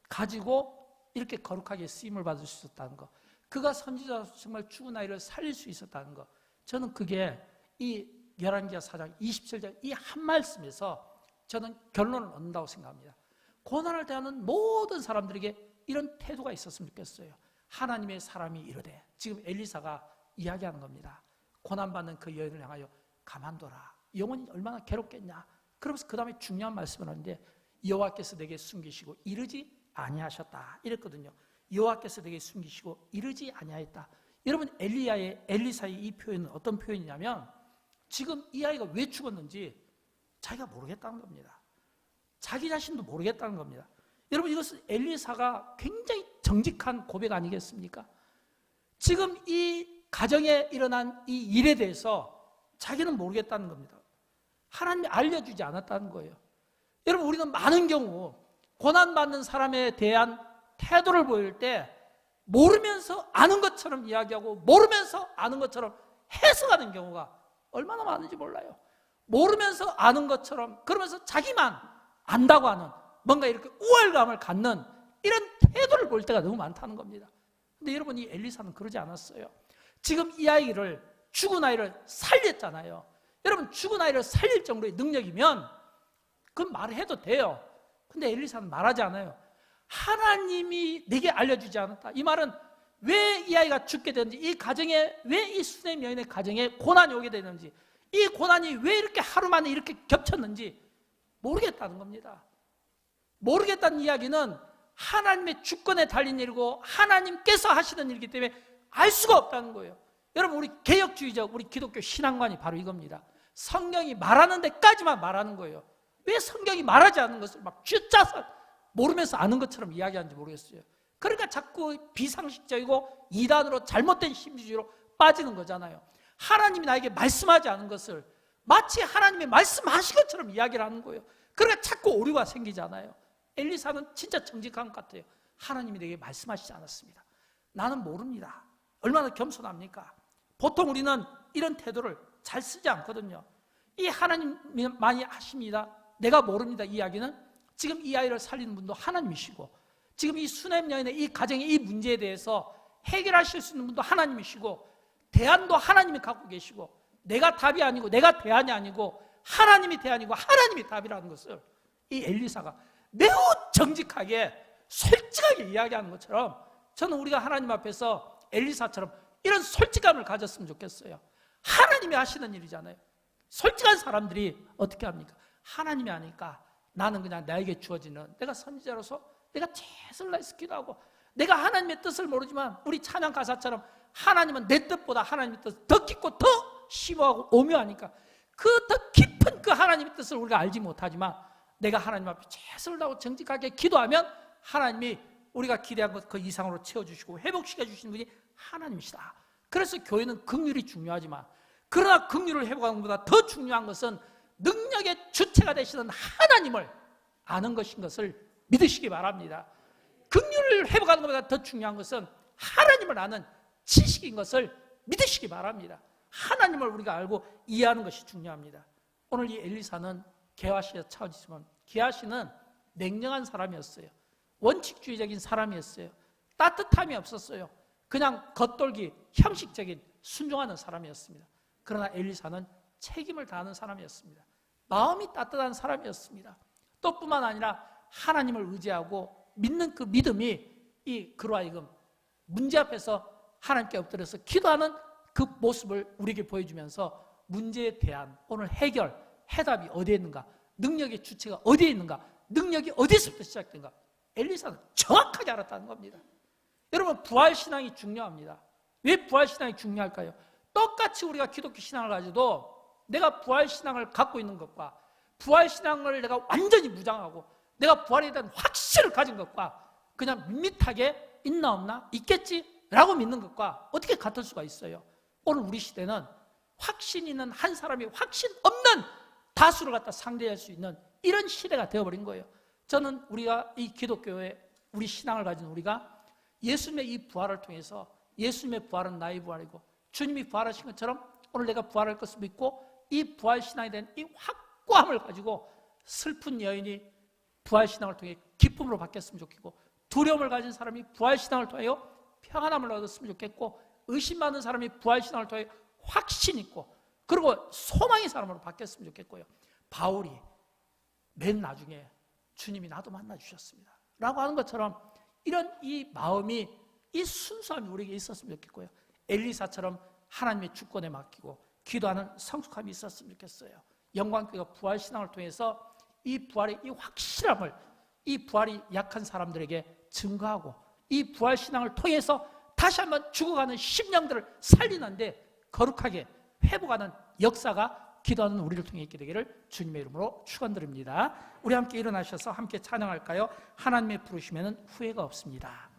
가지고 이렇게 거룩하게 쓰임을 받을 수 있었다는 것, 그가 선지자로서 정말 죽은 아이를 살릴 수 있었다는 것, 저는 그게 이 열왕기하 4장 27절 이 한 말씀에서 저는 결론을 얻는다고 생각합니다. 고난을 대하는 모든 사람들에게 이런 태도가 있었으면 좋겠어요. 하나님의 사람이 이르되, 지금 엘리사가 이야기하는 겁니다. 고난받는 그 여인을 향하여 가만둬라, 영혼이 얼마나 괴롭겠냐. 그러면서 그 다음에 중요한 말씀을 하는데 여호와께서 내게 숨기시고 이르지 아니하셨다 이랬거든요. 여호와께서 내게 숨기시고 이르지 아니하였다. 여러분, 엘리사의 이 표현은 어떤 표현이냐면, 지금 이 아이가 왜 죽었는지 자기가 모르겠다는 겁니다. 자기 자신도 모르겠다는 겁니다. 여러분, 이것은 엘리사가 굉장히 정직한 고백 아니겠습니까? 지금 이 가정에 일어난 이 일에 대해서 자기는 모르겠다는 겁니다. 하나님이 알려주지 않았다는 거예요. 여러분, 우리는 많은 경우 고난받는 사람에 대한 태도를 보일 때 모르면서 아는 것처럼 이야기하고 모르면서 아는 것처럼 해석하는 경우가 얼마나 많은지 몰라요. 모르면서 아는 것처럼, 그러면서 자기만 안다고 하는 뭔가 이렇게 우월감을 갖는 이런 태도를 볼 때가 너무 많다는 겁니다. 근데 여러분, 이 엘리사는 그러지 않았어요. 지금 이 아이를, 죽은 아이를 살렸잖아요. 여러분, 죽은 아이를 살릴 정도의 능력이면 그건 말을 해도 돼요. 근데 엘리사는 말하지 않아요. 하나님이 내게 알려주지 않았다. 이 말은 왜 이 아이가 죽게 되는지, 이 가정에, 왜 이 수넴 여인의 가정에 고난이 오게 되는지, 이 고난이 왜 이렇게 하루 만에 이렇게 겹쳤는지 모르겠다는 겁니다. 모르겠다는 이야기는 하나님의 주권에 달린 일이고 하나님께서 하시는 일이기 때문에 알 수가 없다는 거예요. 여러분, 우리 개혁주의적, 우리 기독교 신앙관이 바로 이겁니다. 성경이 말하는 데까지만 말하는 거예요. 왜 성경이 말하지 않는 것을 막 쥐짜서 모르면서 아는 것처럼 이야기하는지 모르겠어요. 그러니까 자꾸 비상식적이고 이단으로 잘못된 신비주의로 빠지는 거잖아요. 하나님이 나에게 말씀하지 않은 것을 마치 하나님이 말씀하신 것처럼 이야기를 하는 거예요. 그러니까 자꾸 오류가 생기잖아요. 엘리사는 진짜 정직한 것 같아요. 하나님이 내게 말씀하시지 않았습니다. 나는 모릅니다. 얼마나 겸손합니까? 보통 우리는 이런 태도를 잘 쓰지 않거든요. 이 하나님만이 하십니다, 내가 모릅니다, 이 이야기는 지금 이 아이를 살리는 분도 하나님이시고, 지금 이 수넴 여인의 이 가정의 이 문제에 대해서 해결하실 수 있는 분도 하나님이시고, 대안도 하나님이 갖고 계시고, 내가 답이 아니고 내가 대안이 아니고 하나님이 대안이고 하나님이 답이라는 것을 이 엘리사가 매우 정직하게 솔직하게 이야기하는 것처럼, 저는 우리가 하나님 앞에서 엘리사처럼 이런 솔직함을 가졌으면 좋겠어요. 하나님이 하시는 일이잖아요. 솔직한 사람들이 어떻게 합니까? 하나님이 하니까 나는 그냥 나에게 주어지는, 내가 선지자로서 내가 최선을 다해서 기도하고, 내가 하나님의 뜻을 모르지만 우리 찬양 가사처럼 하나님은 내 뜻보다 하나님의 뜻을 더 깊고 더 심오하고 오묘하니까 그 더 깊은 그 하나님의 뜻을 우리가 알지 못하지만 내가 하나님 앞에 최선을 다하고 정직하게 기도하면 하나님이 우리가 기대한 것 그 이상으로 채워주시고 회복시켜 주시는 분이 하나님이시다. 그래서 교회는 긍휼이 중요하지만, 그러나 긍휼을 회복하는 것보다 더 중요한 것은 능력의 주체가 되시는 하나님을 아는 것인 것을 믿으시기 바랍니다. 긍휼을 회복하는 것보다 더 중요한 것은 하나님을 아는 지식인 것을 믿으시기 바랍니다. 하나님을 우리가 알고 이해하는 것이 중요합니다. 오늘 이 엘리사는 게하시에 처지지만 게하시는 냉정한 사람이었어요. 원칙주의적인 사람이었어요. 따뜻함이 없었어요. 그냥 겉돌기, 형식적인 순종하는 사람이었습니다. 그러나 엘리사는 책임을 다하는 사람이었습니다. 마음이 따뜻한 사람이었습니다. 또 뿐만 아니라 하나님을 의지하고 믿는 그 믿음이 이 그로 하여금 문제 앞에서 하나님께 엎드려서 기도하는 그 모습을 우리에게 보여주면서 문제에 대한 오늘 해결, 해답이 어디에 있는가, 능력의 주체가 어디에 있는가, 능력이 어디서부터 시작된가, 엘리사는 정확하게 알았다는 겁니다. 여러분, 부활신앙이 중요합니다. 왜 부활신앙이 중요할까요? 똑같이 우리가 기독교 신앙을 가지도 내가 부활신앙을 갖고 있는 것과 부활신앙을 내가 완전히 무장하고 내가 부활에 대한 확신을 가진 것과 그냥 밋밋하게 있나 없나? 있겠지? 라고 믿는 것과 어떻게 같을 수가 있어요? 오늘 우리 시대는 확신 있는 한 사람이 확신 없는 다수를 갖다 상대할 수 있는 이런 시대가 되어버린 거예요. 저는 우리가 이 기독교의 우리 신앙을 가진 우리가 예수님의 이 부활을 통해서, 예수님의 부활은 나의 부활이고 주님이 부활하신 것처럼 오늘 내가 부활할 것을 믿고 이 부활신앙에 대한 이 확고함을 가지고 슬픈 여인이 부활신앙을 통해 기쁨으로 바뀌었으면 좋겠고, 두려움을 가진 사람이 부활신앙을 통하여 평안함을 얻었으면 좋겠고, 의심 많은 사람이 부활신앙을 통해 확신 있고 그리고 소망의 사람으로 바뀌었으면 좋겠고요. 바울이 맨 나중에 주님이 나도 만나주셨습니다 라고 하는 것처럼 이런 이 마음이, 이 순수함이 우리에게 있었으면 좋겠고요. 엘리사처럼 하나님의 주권에 맡기고 기도하는 성숙함이 있었으면 좋겠어요. 영광교회가 부활신앙을 통해서 이 부활의 이 확실함을 이 부활이 약한 사람들에게 증거하고 이 부활신앙을 통해서 다시 한번 죽어가는 심령들을 살리는데 거룩하게 회복하는 역사가 기도하는 우리를 통해 있게 되기를 주님의 이름으로 축원드립니다. 우리 함께 일어나셔서 함께 찬양할까요? 하나님의 부르심에는 후회가 없습니다.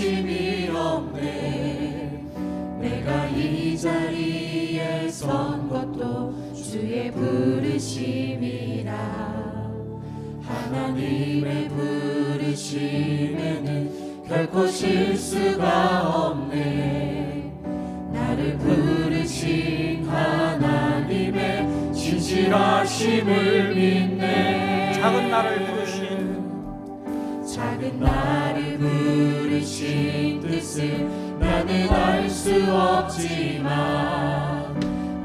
부르심이 없네. 내가 이 자리에 선 것도 주의 부르심이라. 하나님의 부르심에는 결코 실수가 없네. 나를 부르신 하나님의 진실하심을 믿네. 작은 나를 부르신 뜻을 나는 알 수 없지만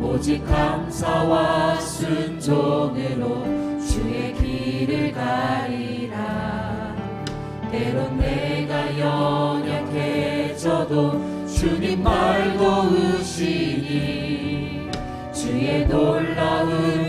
오직 감사와 순종으로 주의 길을 가리라. 때론 내가 연약해져도 주님 말 도우시니 주의 놀라운